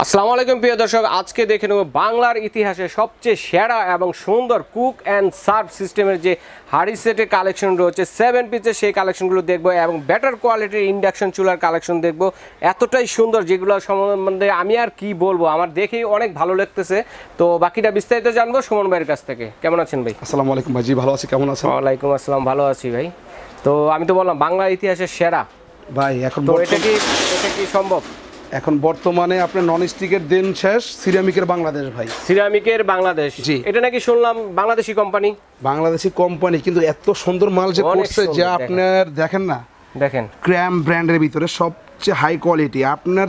আসসালামু আলাইকুম প্রিয় দর্শক, আজকে দেখে নেব বাংলার ইতিহাসে সবচেয়ে সেরা এবং সুন্দর কুক অ্যান্ড সার্ভ সিস্টেমের যে হাড়ি সেটের কালেকশন রয়েছে 7 পিসের, সেই কালেকশনগুলো দেখবো এবং বেটার কোয়ালিটির ইন্ডাকশন চুলার কালেকশন দেখবো। এতটাই সুন্দর যেগুলো সম্বন্ধে আমি আর কি বলবো, আমার দেখেই অনেক ভালো লাগতেছে। তো বাকিটা বিস্তারিত জানবো সুমন ভাইয়ের কাছ থেকে। কেমন আছেন ভাই? আসসালামু আলাইকুম ভাই। জি ভালো আছি, কেমন আছেন? ওয়ালাইকুম আসসালাম, ভালো আছি ভাই। তো আমি তো বললাম বাংলার ইতিহাসের সেরা ভাই, এখন তো এটা কি সম্ভব? এখন বর্তমানে আপনার নন স্টিকের দিন শেষ, সিরামিকের বাংলাদেশ ভাই। সিরামিকের বাংলাদেশ, জি। এটা নাকি শুনলাম বাংলাদেশি কোম্পানি। বাংলাদেশি কোম্পানি, কিন্তু এত সুন্দর মাল যে করছে যে আপনার দেখেন না, দেখেন ক্র্যাম ব্র্যান্ডের ভিতরে সবচেয়ে হাই কোয়ালিটি। আপনার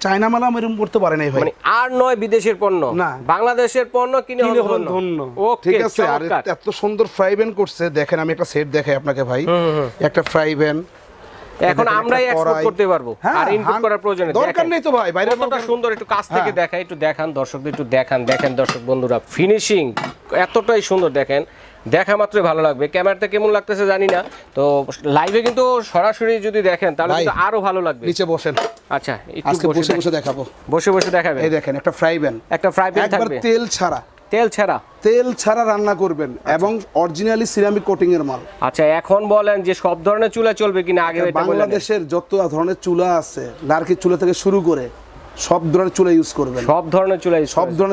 চায়না মাল আমি এরকম করতে পারে নাই ভাই, মানে আর নয় বিদেশের পণ্য না, বাংলাদেশের পণ্য কিনে হলো ধন্য। ঠিক আছে। আর এত সুন্দর ফ্রাই প্যান করছে, দেখেন আমি একটা সেট দেখাই আপনাকে ভাই। একটা ফ্রাই প্যান এখন আমরাই এক্সপোর্ট করতে পারবো, আর ইনপুট করার প্রয়োজন নেই, দরকার নেই তো ভাই। বাইরে কতটা সুন্দর, একটু কাছ থেকে দেখাই, একটু দেখান দর্শকদের, একটু দেখান দর্শক বন্ধুরা, ফিনিশিং এতটাই সুন্দর। দেখেন, দেখা মাত্রই ভালো লাগবে। ক্যামেরাতে কেমন লাগতেছে জানি না, তো লাইভে কিন্তু সরাসরি যদি দেখেন তাহলে কিন্তু আরো ভালো লাগবে। নিচে বসেন। আচ্ছা, একটু বসে বসে দেখাবো, বসে বসে দেখাবেন। এই দেখেন একটা ফ্রাই প্যান থাকবে তেল ছাড়া রান্না করবেন এবং অরিজিনালি সিরামিক কোটিং এর মাল। আচ্ছা, এখন বলেন যে সব ধরনের চুলা চলবে কিনা আগে এটা বলেন। বাংলাদেশের যত ধরনের চুলা আছে, লার্কি চুলা থেকে শুরু করে সব ধরনের চুলা ইউজ করবেন, সব ধরনের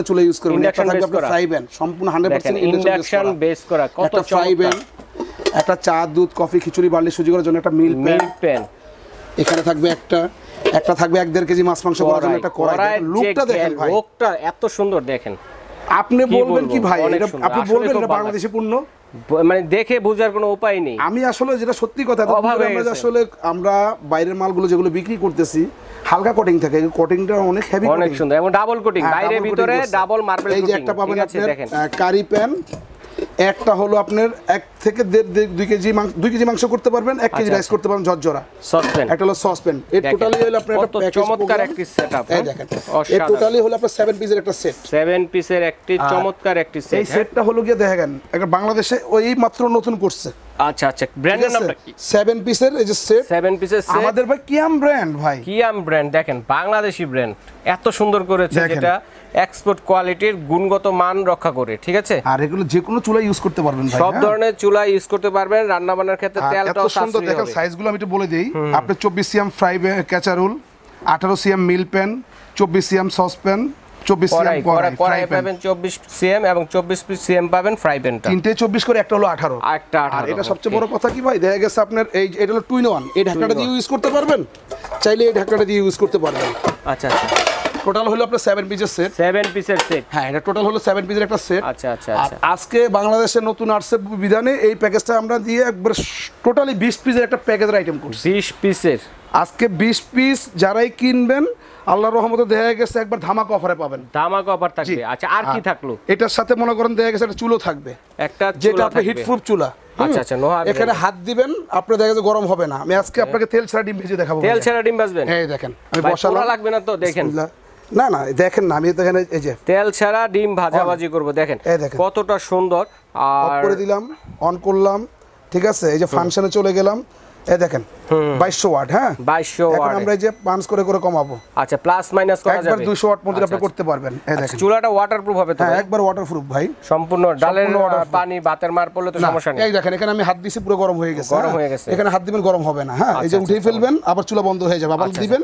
চুলা ইউজ করবেন। একটা থাকবে আপনার ফ্রাই প্যান, সম্পূর্ণ 100% ইন্ডাকশন বেস করা। কত একটা ফ্রাই প্যান, একটা চা দুধ কফি খিচুড়ি বার্লি সুজি করার জন্য একটা মিল প্যান। এখানে থাকবে একটা থাকবে 1.5 কেজি মাছ মাংস করার জন্য একটা কড়াই। লুকটা দেখেন ভাই, লুকটা এত সুন্দর। দেখেন, আপনি বলবেন কি ভাই, আপনি বলবেন এটা বাংলাদেশি পণ্য, মানে দেখে বোঝার কোনো উপায় নেই। আমি আসলে যেটা সত্যি কথা, আসলে আমরা বাইরের মালগুলো যেগুলো বিক্রি করতেছি হালকা কোটিং থাকে, কোটিংটা অনেক হেভি, অনেক সুন্দর এবং ডাবল কোটিং, বাইরে ভিতরে ডাবল মার্বেল কোটিং। এই যে একটা পাবেন আপনার কারি প্যান, একটা হলো আপনার 1 থেকে 2 কেজি মাংস করতে পারবেন, 1 কেজি রাইস করতে পারবেন ঝরঝরা। সসপ্যান, একটা হলো সসপ্যান। এই টোটালি হলো আপনার একটা প্যাকেজ, চমৎকার একটি সেটআপ। এই দেখেন, এই টোটালি হলো আপনার 7 পিসের একটা সেট, 7 পিসের একটি চমৎকার একটি সেট। এই সেটটা হলো গিয়ে দেখেন একটা বাংলাদেশে ওই মাত্র নতুন করছে। আচ্ছা, ব্র্যান্ডের নামটা কি? 7 পিসের এই যে সেট, 7 পিসের সেট আমাদের ভাই কিয়াম ব্র্যান্ড। ভাই কিয়াম ব্র্যান্ড, দেখেন বাংলাদেশি ব্র্যান্ড, এত সুন্দর করেছে, যেটা এক্সপোর্ট কোয়ালিটির গুণগত মান রক্ষা করে। ঠিক আছে, আর এগুলো যে কোনো চুলা ইউজ করতে পারবেন ভাই, সব ধরনের চুলা ইউজ করতে পারবেন, রান্না বান্নার ক্ষেত্রে তেলটাও সুন্দর। দেখেন সাইজগুলো আমি একটু বলে দেই। আপনি 24 সিএম ফ্রাই ক্যাচারোল, 18 সিএম মিল প্যান, 24 সিএম সসপ্যান, 24 সিএম কড়াই পাবেন 24 সিএম এবং 24 সিএম পাবেন ফ্রাই প্যানটা। তিনটে 24 করে, একটা হলো 18। আর এটা সবচেয়ে বড় কথা কি ভাই, দেখা গেছে আপনার এটা হলো 2 in 1। এই ঢাকনাটা দিয়ে ইউজ করতে পারবেন, চাইলে এই ঢাকনাটা দিয়ে ইউজ করতে পারবেন। আচ্ছা, টোটাল হলো আপনার 7 পিসের সেট। 7 পিসের সেট, হ্যাঁ, এটা টোটাল হলো 7 পিসের একটা সেট। আচ্ছা। আজকে বাংলাদেশের নতুন আসছে বিধানে এই প্যাকেজটা আমরা দিয়ে একবার টোটালি 20 পিসের একটা প্যাকেজের আইটেম করছি। 20 পিসের আজকে 20 পিস যারাই কিনবেন আল্লাহর রহমতে দেখা গেছে একবার ধামাকা অফারে পাবেন। ধামাকা অফার থাকবে। আচ্ছা, আর কি থাকলো? এটার সাথে মনে করেন দেখা গেছে একটা চুলো থাকবে, একটা যেটা আপনি হিট প্রুফ চুলা। আচ্ছা, এখানে হাত দিবেন আপনি দেখা যাচ্ছে গরম হবে না। আমি আজকে আপনাকে তেল ছাড়া ডিম ভেজে দেখাবো। তেল ছাড়া ডিম ভাজবেন? হ্যাঁ দেখেন, আমি বসালাম, লাগবে না তো? দেখেন, না দেখেন না, আমি দেখেন এই যে তেল ছাড়া ডিম ভাজাভাজি করব। দেখেন কতটা সুন্দর। আর করে দিলাম, অন করলাম, ঠিক আছে। এই যে ফাংশনে চলে গেলাম, এই দেখেন 2200 ওয়াট। হ্যাঁ, 2200 ওয়াট। এখন আমরা এই যে পাঞ্চ করে কমাবো। আচ্ছা, প্লাস মাইনাস করা যাবে, একবার 200 ওয়াট পর্যন্ত আপনি করতে পারবেন। এই দেখেন চুলাটা ওয়াটারপ্রুফ হবে তো? হ্যাঁ, একবার ওয়াটারপ্রুফ ভাই, সম্পূর্ণ। ডালের পানি বাতের মার পড়লে তো সমস্যা নেই। এই দেখেন এখানে আমি হাত দিছি, পুরো গরম হয়ে গেছে। এখানে হাত দিবেন, গরম হবে না। হ্যাঁ, এই যে উঠিয়ে ফেলবেন, আবার চুলা বন্ধ হয়ে যাবে, আবার দিবেন,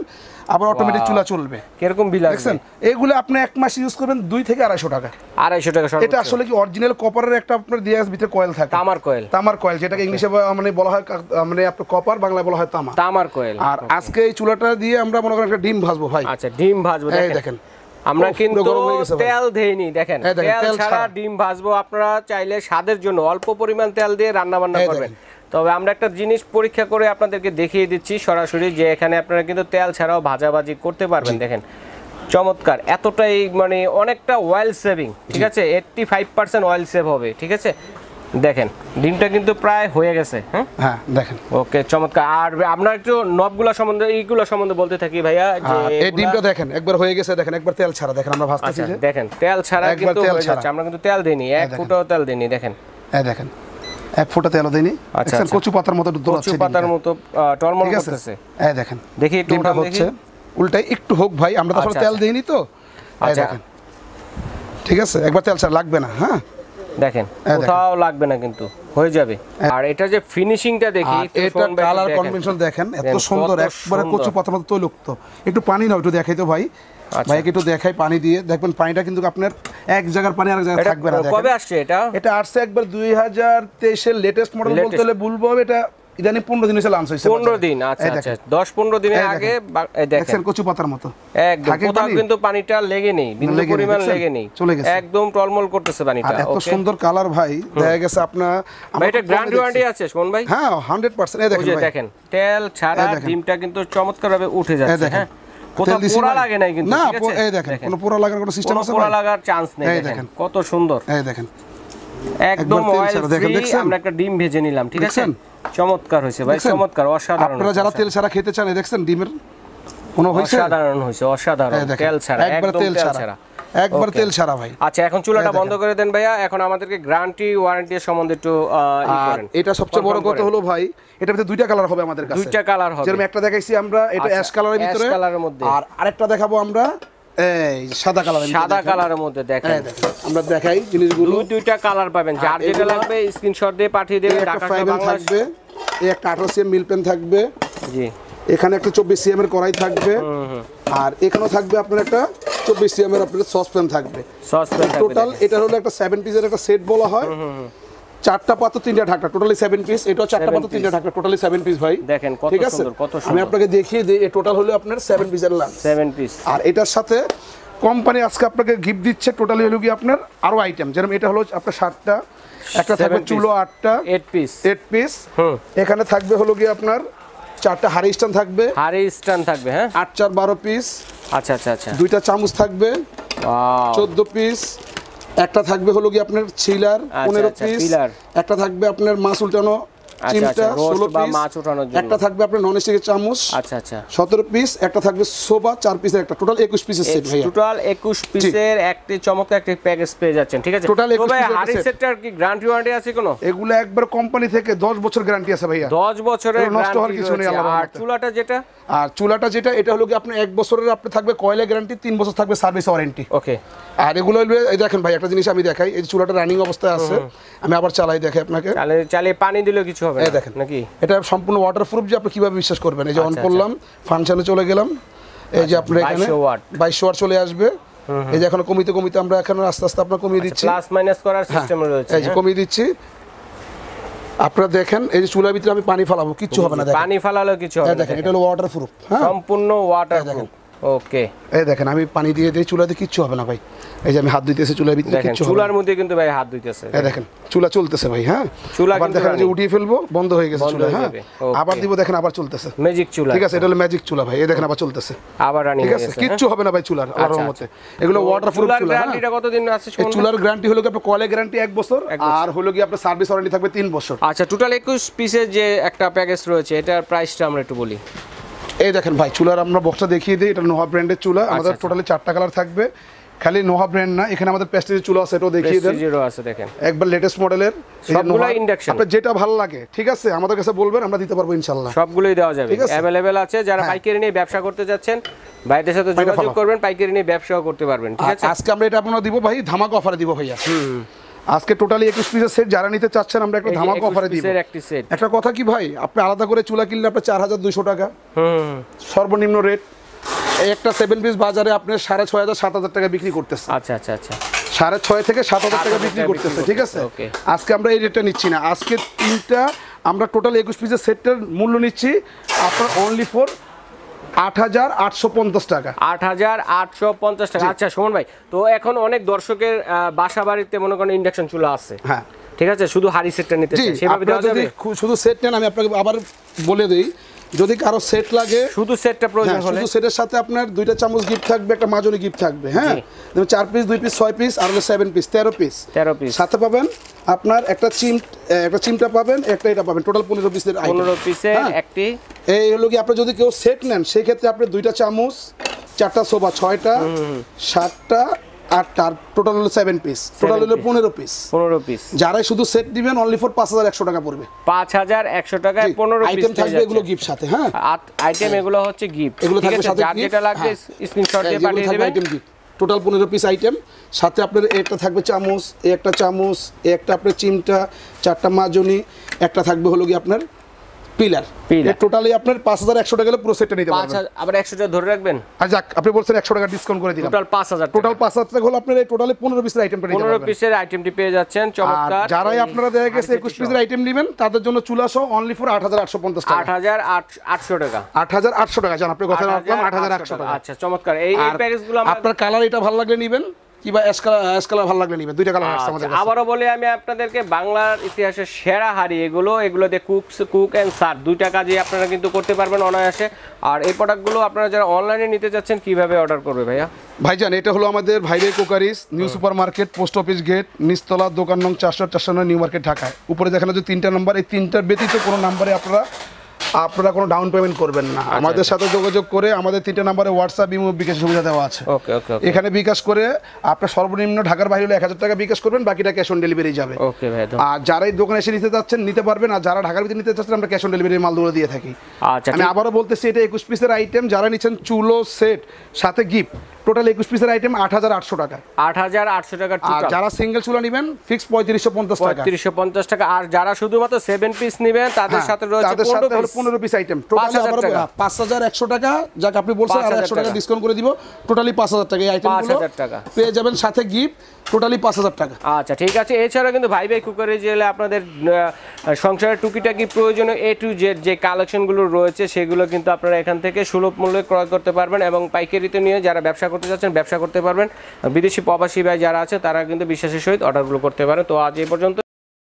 আবার অটোমেটিক চুলা চলবে। কিরকম বিল আসবে? দেখেন এগুলো আপনি 1 মাস ইউজ করবেন 2 থেকে 250 টাকা। 250 টাকা সর্বোচ্চ। এটা আসলে কি অরিজিনাল কপারের একটা আপনার দিয়াস ভিতরে কয়েল থাকে, তামার কয়েল, যেটাকে ইংলিশে মানে বলা হয়, মানে আপনার কপার, বাংলায় বলা হয় তামার কয়েল। আর আজকে এই চুলাটা দিয়ে আমরা মনে করেন একটা ডিম ভাজবো ভাই। আচ্ছা, ডিম ভাজবো। দেখেন আমরা কিন্তু তেল দেইনি, দেখেন তেল ছাড়া ডিম ভাজবো। আপনারা চাইলে স্বাদের জন্য অল্প পরিমাণ তেল দিয়ে রান্না বান্না করবেন। তবে আমরা একটা জিনিস পরীক্ষা করে আপনাদেরকে দেখিয়ে দিচ্ছি সরাসরি, যে এখানে আপনারা কিন্তু তেল ছাড়াও ভাজাভাজি করতে পারবেন। দেখেন চমৎকার, এতটাই মানে অনেকটা অয়েল সেভিং। ঠিক আছে, 85% অয়েল সেভ হবে। ঠিক আছে, দেখেন ডিমটা কিন্তু প্রায় হয়ে গেছে। হ্যাঁ দেখেন, ওকে, চমৎকার। আর আমরা একটু নবগুলো সম্বন্ধে, এইগুলো সম্বন্ধে বলতে থাকি ভাইয়া, যে এই ডিমটা দেখেন একবার হয়ে গেছে, দেখেন একবার তেল ছাড়া। দেখেন আমরা ভাজতেছি, দেখেন তেল ছাড়া কিন্তু হয়ে যাচ্ছে। আমরা কিন্তু তেল দেইনি, 1 ফুটাও তেল দেইনি। দেখেন, এই দেখেন 1 ফুটা তেল দেইনি। আচ্ছা, কচু পাতার মতো দোলাচ্ছে, কচু পাতার মতো টলমল করতেছে। এই দেখেন দেখি একটু ডিমটা হচ্ছে। উল্টাই একটু হোক ভাই, আমরা তো আসলে তেল দেইনি তো। দেখেন ঠিক আছে, একবার তেল ছাড়া লাগবে না। হ্যাঁ দেখেন কোথাও লাগবে না, কিন্তু হয়ে যাবে। আর এটা যে ফিনিশিংটা দেখি, এটা কালার কম্বিনেশন দেখেন এত সুন্দর, একবারে কচু পাতার মতো তৈলাক্ত। একটু পানি নাও, একটু দেখাই তো ভাই, ভাইকে একটু দেখাই পানি দিয়ে। দেখবেন পানিটা কিন্তু আপনার এক জায়গার পানি আরেক জায়গায় থাকবে না। কবে আসছে এটা? এটা আসছে একবার 2023 এর লেটেস্ট মডেল বলতে হলে ভুলবো। এটা ইদানি 15 দিন হইছে লঞ্চ হইছে। 15 দিন, আচ্ছা আচ্ছা, 10-15 দিনের আগে। এই দেখেন কচু পাতার মতো একদম, কোথাও কিন্তু পানিটা লেগে নেই, বিন্দু পরিমাণ লেগে নেই, চলে গেছে একদম টলমল করতেছে পানিটা। এত সুন্দর কালার ভাই, দেখা গেছে আপনার। ভাই এটা গ্যারান্টি ওয়ারেন্টি আছে শোন ভাই? হ্যাঁ 100%। এই দেখেন ভাই, দেখেন তেল ছাড়া ডিমটা কিন্তু চমৎকারভাবে উঠে যাচ্ছে। হ্যাঁ কোথাও পোড়া লাগে নাই কিন্তু, না এই দেখেন কোনো পোড়া লাগার কোনো সিস্টেম আছে? পোড়া লাগার চান্স নেই। দেখেন কত সুন্দর, এই দেখেন একদম অয়েল ফ্রি। আমরা একটা ডিম ভেজে নিলাম, ঠিক আছে, চমৎকার হয়েছে ভাই, চমৎকার, অসাধারণ। আপনারা যারা তেল ছাড়া খেতে চান, দেখছেন ডিমের কোনো হইছে? অসাধারণ হয়েছে, অসাধারণ। তেল ছাড়া, একদম তেল ছাড়া, একবার তেল ছাড়া ভাই। আচ্ছা এখন চুলাটা বন্ধ করে দেন ভাইয়া। এখন আমাদেরকে গ্যারান্টি ওয়ারেন্টি সম্বন্ধে একটু ই করেন। এটা সবচেয়ে বড় কথা হলো ভাই, এটার ভিতরে দুইটা কালার হবে আমাদের কাছে। দুইটা কালার হবে, যেরকম একটা দেখাইছি আমরা, এটা অ্যাশ কালারের ভিতরে, অ্যাশ কালারের মধ্যে, আর আরেকটা দেখাবো আমরা এই সাদা কালারের মধ্যে। সাদা কালারের মধ্যে দেখেন, আমরা দেখাই জিনিসগুলো। দুইটা কালার পাবেন, যার যেটা লাগবে স্ক্রিনশট দিয়ে পাঠিয়ে দেবেন। ঢাকা থাকবে, এই একটা 18 সিএম মিল পেন থাকবে, জি। এখানে একটা 24 সিএম এর কড়াই থাকবে, আর এখানেও থাকবে আপনার একটা 24 সিএম এর আপনার সসপ্যান থাকবে। টোটাল এটা হলো একটা 7 পিসের একটা সেট বলা হয়। চারটা পাত্র, তিনটা ঢাকনা, টোটালি 7 পিস। এটাও চারটা পাত্র, তিনটা ঢাকনা, টোটালি 7 পিস ভাই। দেখেন কত সুন্দর, কত সুন্দর। আমি আপনাকে দেখিয়ে দিই, এই টোটাল হলো আপনার 7 পিসের লাঞ্চ, 7 পিস। আর এটার সাথে কোম্পানি আজকে আপনাকে গিফট দিচ্ছে টোটালি হলো কি আপনার আরো আইটেম। যেরকম এটা হলো আপনার 7টা, একটা থাকবে চুলো 8টা, 8 পিস। এখানে থাকবে হলো কি আপনার 4টা হাড়ি স্ট্যান্ড থাকবে, হ্যাঁ 8 4 12 পিস। আচ্ছা আচ্ছা আচ্ছা, দুইটা চামচ থাকবে, 14 পিস। একটা থাকবে হলো কি আপনার ছিলার 15 পিস। একটা থাকবে আপনার মাছ উল্টানো চিমটা 16 পিস। একটা থাকবে আপনার নন স্টিকের চামচ, আচ্ছা আচ্ছা 17 পিস। একটা থাকবে সোবা 4 পিসের, একটা টোটাল 21 পিসের সেট ভাই। টোটাল 21 পিসের একটি চমৎকার একটি প্যাকেজ পেয়ে যাচ্ছেন, ঠিক আছে। টোটাল 21 পিসের হাড়ি সেটটার কি গ্যারান্টি ওয়ারেন্টি আছে কোনো? এগুলো একবার কোম্পানি থেকে 10 বছর গ্যারান্টি আছে ভাইয়া, 10 বছরের নষ্ট হওয়ার কিছু নেই। আর চুলাটা যেটা, আর চুলাটা যেটা, এটা হলো কি আপনার 1 বছরের আপনি থাকবে কয়লা গ্যারান্টি, 3 বছর থাকবে সার্ভিস ওয়ারেন্টি। ওকে। আর এগুলো এই দেখেন ভাই, একটা জিনিস আমি দেখাই, এই চুলাটা রানিং অবস্থায় আছে, আমি আবার চালাই দেখাই আপনাকে। চালিয়ে পানি দিলেও কিছু হবে না, দেখেন নাকি? এটা সম্পূর্ণ ওয়াটারপ্রুফ, যে আপনি কিভাবে বিশ্বাস করবেন। এই যে অন করলাম, ফাংশনে চলে গেলাম, এই যে আপনার এখানে 22 ওয়াট চলে আসবে। এই যে এখন কমিতে কমিতে আমরা এখন আস্তে আস্তে আপনার কমিয়ে দিচ্ছি, প্লাস মাইনাস করার সিস্টেম রয়েছে। এই যে কমিয়ে দিচ্ছি, আপনারা দেখেন এই যে চুলার ভিতরে আমি পানি ফালাবো, কিচ্ছু হবে না, পানি ফালালেও কিছু হবে না। দেখেন এটা হলো ওয়াটারপ্রুফ, হ্যাঁ সম্পূর্ণ ওয়াটারপ্রুফ। ওকে, এই দেখেন আমি পানি দিয়ে দিই চুলাতে, কিচ্ছু হবে না ভাই। এই যে আমি হাত ধুইতেছি চুলার ভিতরে, কিচ্ছু হবে না। চুলার মধ্যে কিন্তু ভাই হাত ধুইতেছে, এই দেখেন চুলা চলতেছে ভাই। হ্যাঁ চুলা কিন্তু দেখেন যে উঠিয়ে ফেলবো, বন্ধ হয়ে গেছে চুলা। হ্যাঁ আবার দিব, দেখেন আবার চলতেছে, ম্যাজিক চুলা, ঠিক আছে। এটা হলো ম্যাজিক চুলা ভাই, এই দেখেন আবার চলতেছে, আবার রানিং, ঠিক আছে। কিচ্ছু হবে না ভাই চুলার, আল্লাহর রহমতে। এগুলো ওয়াটারপ্রুফ চুলা। চুলার গ্যারান্টিটা কতদিন আছে? এই চুলার গ্যারান্টি হলো কি আপনার কয়লা গ্যারান্টি 1 বছর, আর হলো কি আপনার সার্ভিস ওয়ারেন্টি থাকবে 3 বছর। আচ্ছা টোটাল 21 পিসের যে একটা প্যাকেজ রয়েছে, এটার প্রাইসটা আমরা একটু বলি। এই দেখেন ভাই, চুলার আমরা বক্সটা দেখিয়ে দিই। এটা নোহা ব্র্যান্ডের চুলা, আমাদের টোটালি 4টা কালার থাকবে। খালি নোহা ব্র্যান্ড না, এখানে আমাদের প্রেস্টিজের চুলা আছে, এটাও দেখিয়ে দেন। প্রেস্টিজেরও আছে, দেখেন একবার লেটেস্ট মডেলের, সবগুলো ইন্ডাকশন। আপনার যেটা ভালো লাগে, ঠিক আছে, আমাদের কাছে বলবেন, আমরা দিতে পারবো ইনশাআল্লাহ। সবগুলোই দেওয়া যাবে, अवेलेबल আছে। যারা পাইকারি নিয়ে ব্যবসা করতে যাচ্ছেন, ভাইদের সাথে যোগাযোগ করবেন, পাইকারি নিয়ে ব্যবসাও করতে পারবেন, ঠিক আছে। আজকে আমরা এটা আপনারা দিব ভাই, ধামাকা অফারে দিব ভাইয়া। আজকে টোটালি 21 পিসের সেট যারা নিতে চাচ্ছেন, আমরা একটা ধামাকা অফারে দিব। একটা কথা কি ভাই, আপনি আলাদা করে চুলা কিনলে আপনার 4200 টাকা সর্বনিম্ন রেট। একটা 7 পিস বাজারে আপনি 6500 7000 টাকা বিক্রি করতেছে। আচ্ছা আচ্ছা আচ্ছা, 6.5 থেকে 7000 টাকা বিক্রি করতেছে, ঠিক আছে। আজকে আমরা এই রেটটা নিচ্ছি না, আজকে তিনটা আমরা টোটাল 21 পিসের সেটটার মূল্য নিচ্ছি আপনার অনলি ফর 8850 টাকা। 8850 টাকা। আচ্ছা সুমন ভাই, তো এখন অনেক দর্শকের বাসা বাড়িতে মনে করেন ইন্ডাকশন চুলা আছে, হ্যাঁ ঠিক আছে, শুধু হাড়ি সেটটা নিতে চাই, সেভাবে দেওয়া যাবে? শুধু সেট নেন, আমি আপনাকে আবার বলে দেই, যদি কারো সেট লাগে, শুধু সেটটা প্রয়োজন হলে, শুধু সেটের সাথে আপনার 2টা চামচ গিফট থাকবে, একটা মাজনি গিফট থাকবে, হ্যাঁ 4 পিস, 2 পিস, 6 পিস, আর হলো 7 পিস, 13 পিস। সাথে পাবেন আপনার একটা চিমটা পাবেন, একটা এটা পাবেন, টোটাল 15 পিসের আইটেম। 15 পিসের একটি। এই হলো কি, আপনি যদি কেউ সেট নেন, সেই ক্ষেত্রে আপনি 2টা চামচ, 4টা সোবা, 6টা, 7টা, 8টা, আর টোটাল হলো 7 পিস, টোটাল হলো 15 পিস। 15 পিস। যারাই শুধু সেট দিবেন অনলি ফর 5100 টাকা পড়বে। 5100 টাকায় 15 পিস আইটেম থাকবে, এগুলো গিফট সাথে। হ্যাঁ, আইটেম এগুলো হচ্ছে গিফট, এগুলো থাকবে সাথে, যার যেটা লাগবে স্ক্রিনশট দিয়ে পাঠিয়ে দিবেন। Item gift total 15 piece item. সাথে আপনার একটা থাকবে চামচ, একটা চামচ, একটা আপনার চিমটা, 4টা মাজনি, একটা থাকবে হলো কি আপনার পিলার। এর টোটালি আপনার 5100 টাকা গেলে পুরো সেটটা নিতে পারবেন। আবার 100 টাকা ধরে রাখবেন। যাক, আপনি বলছেন 100 টাকা ডিসকাউন্ট করে দিলাম, টোটাল 5000 টোটাল 5000 টাকা হলো আপনার এই টোটালি 15 পিসের আইটেমটা নিতে পারবেন। 15 পিসের আইটেমটি পেয়ে যাচ্ছেন। চমৎকার। যারাই আপনারা দেখা গেছে 21 পিসের আইটেম নেবেন তাদের জন্য চুলা সহ অনলি ফর 8850 টাকা। 8800 টাকা। 8800 টাকা জান, আপনি কথা রাখলাম 8800 টাকা। আচ্ছা, চমৎকার। এই প্যাকেজগুলো আপনার কালার এটা ভালো লাগলে নেবেন, কিবা অ্যাশ কালার ভালো লাগলে নেবেন, দুইটা কালার আছে আমাদের কাছে। আবারও বলি আমি আপনাদেরকে, বাংলার ইতিহাসের সেরা হাড়ি এগুলো দিয়ে কুক এন্ড সার্ভ দুইটা কাজে আপনারা কিন্তু করতে পারবেন অনায়াসে। আর এই প্রোডাক্টগুলো আপনারা যারা অনলাইনে নিতে যাচ্ছেন কিভাবে অর্ডার করবে ভাইয়া? ভাইজান, এটা হলো আমাদের ভাইরে crockeries, new super market, post office gate, নিচতলা, দোকান নং 454 নিউ মার্কেট, ঢাকায়। উপরে দেখানো যে 3টা নাম্বার, এই 3টার ব্যতীত কোনো নাম্বারে আপনারা কোনো ডাউন পেমেন্ট করবেন না। আমাদের সাথে যোগাযোগ করে আমাদের 3টা নাম্বারে হোয়াটসঅ্যাপ, ইমো, বিকাশ সুবিধা দেওয়া আছে। ওকে ওকে। এখানে বিকাশ করে আপনার সর্বনিম্ন ঢাকার বাইরে হলে 1000 টাকা বিকাশ করবেন, বাকিটা ক্যাশ অন ডেলিভারি যাবে। ওকে ভাই। আর যারা এই দোকানে এসে নিতে যাচ্ছেন নিতে পারবেন, আর যারা ঢাকার ভিতরে নিতে চাচ্ছেন আমরা ক্যাশ অন ডেলিভারি মালগুলো দিয়ে থাকি। আচ্ছা, আমি আবারও বলতেছি, এটা 21 পিসের আইটেম। যারা নিচ্ছেন চুলো সেট সাথে গিফট, টোটাল 21 পিসের আইটেম 8800 টাকা। 8800 টাকা আর যারা সিঙ্গেল চুলা নেবেন ফিক্স 3550 টাকা। 3550 টাকা। আর যারা শুধুমাত্র 7 পিস নেবেন তাদের সাথে রয়েছে 15 পিস আইটেম, টোটালি 5100 টাকা। যাক, আপনি বলছেন আর 100 টাকা ডিসকাউন্ট করে দিব, টোটালি 5000 টাকা। এই আইটেমগুলো 5000 টাকা পেয়ে যাবেন সাথে গিফট, টোটালি 5000 টাকা। আচ্ছা, ঠিক আছে। এছাড়া কিন্তু ভাই কুকারে জেলে আপনাদের সংসারের টুকিটাকি প্রয়োজনীয় A to Z যে কালেকশনগুলো রয়েছে সেগুলো কিন্তু আপনারা এখান থেকে সুলভ মূল্যে ক্রয় করতে পারবেন, এবং পাইকারিতে নিয়ে যারা ব্যবসা করতে যাচ্ছেন ব্যবসা করতে পারবেন। বিদেশি প্রবাসী ভাই যারা আছে তারা কিন্তু বিশ্বাসের সহিত অর্ডারগুলো করতে পারেন। তো আজ এই পর্যন্ত।